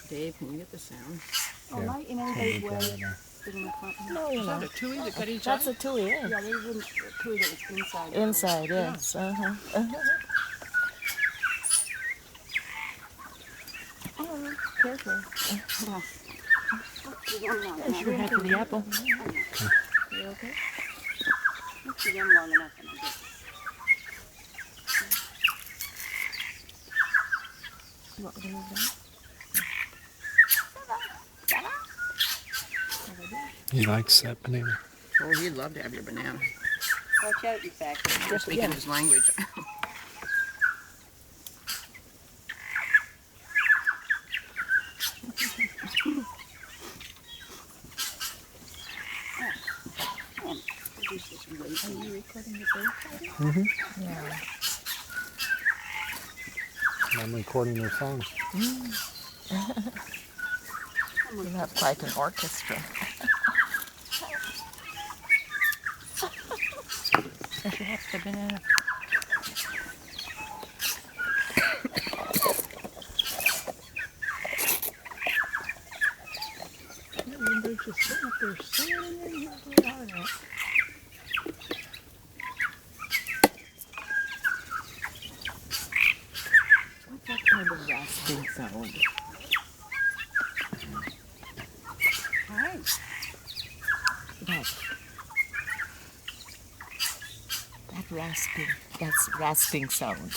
Dave, can you get the sound? Oh, Yeah. not in any big way. Didn't want to- No, you Is know. that a tui that got inside? That's a tui, yeah. Yeah, they wouldn't tui that was inside. Inside, yes. Oh, careful. Yeah. There's your head to the apple. You okay? Let's see them long enough and I'll get. You want me to move down? He likes that banana. Oh, he'd love to have your banana. Watch out, in fact. You're speaking his language. Are you recording the bird? Mm-hmm. Yeah. I'm recording their songs. You have quite an orchestra. There's your head to the banana. They're just sitting up there singing in here really hard at. What's that kind of rasping sound? Hi. That rasping, that's rasping sound.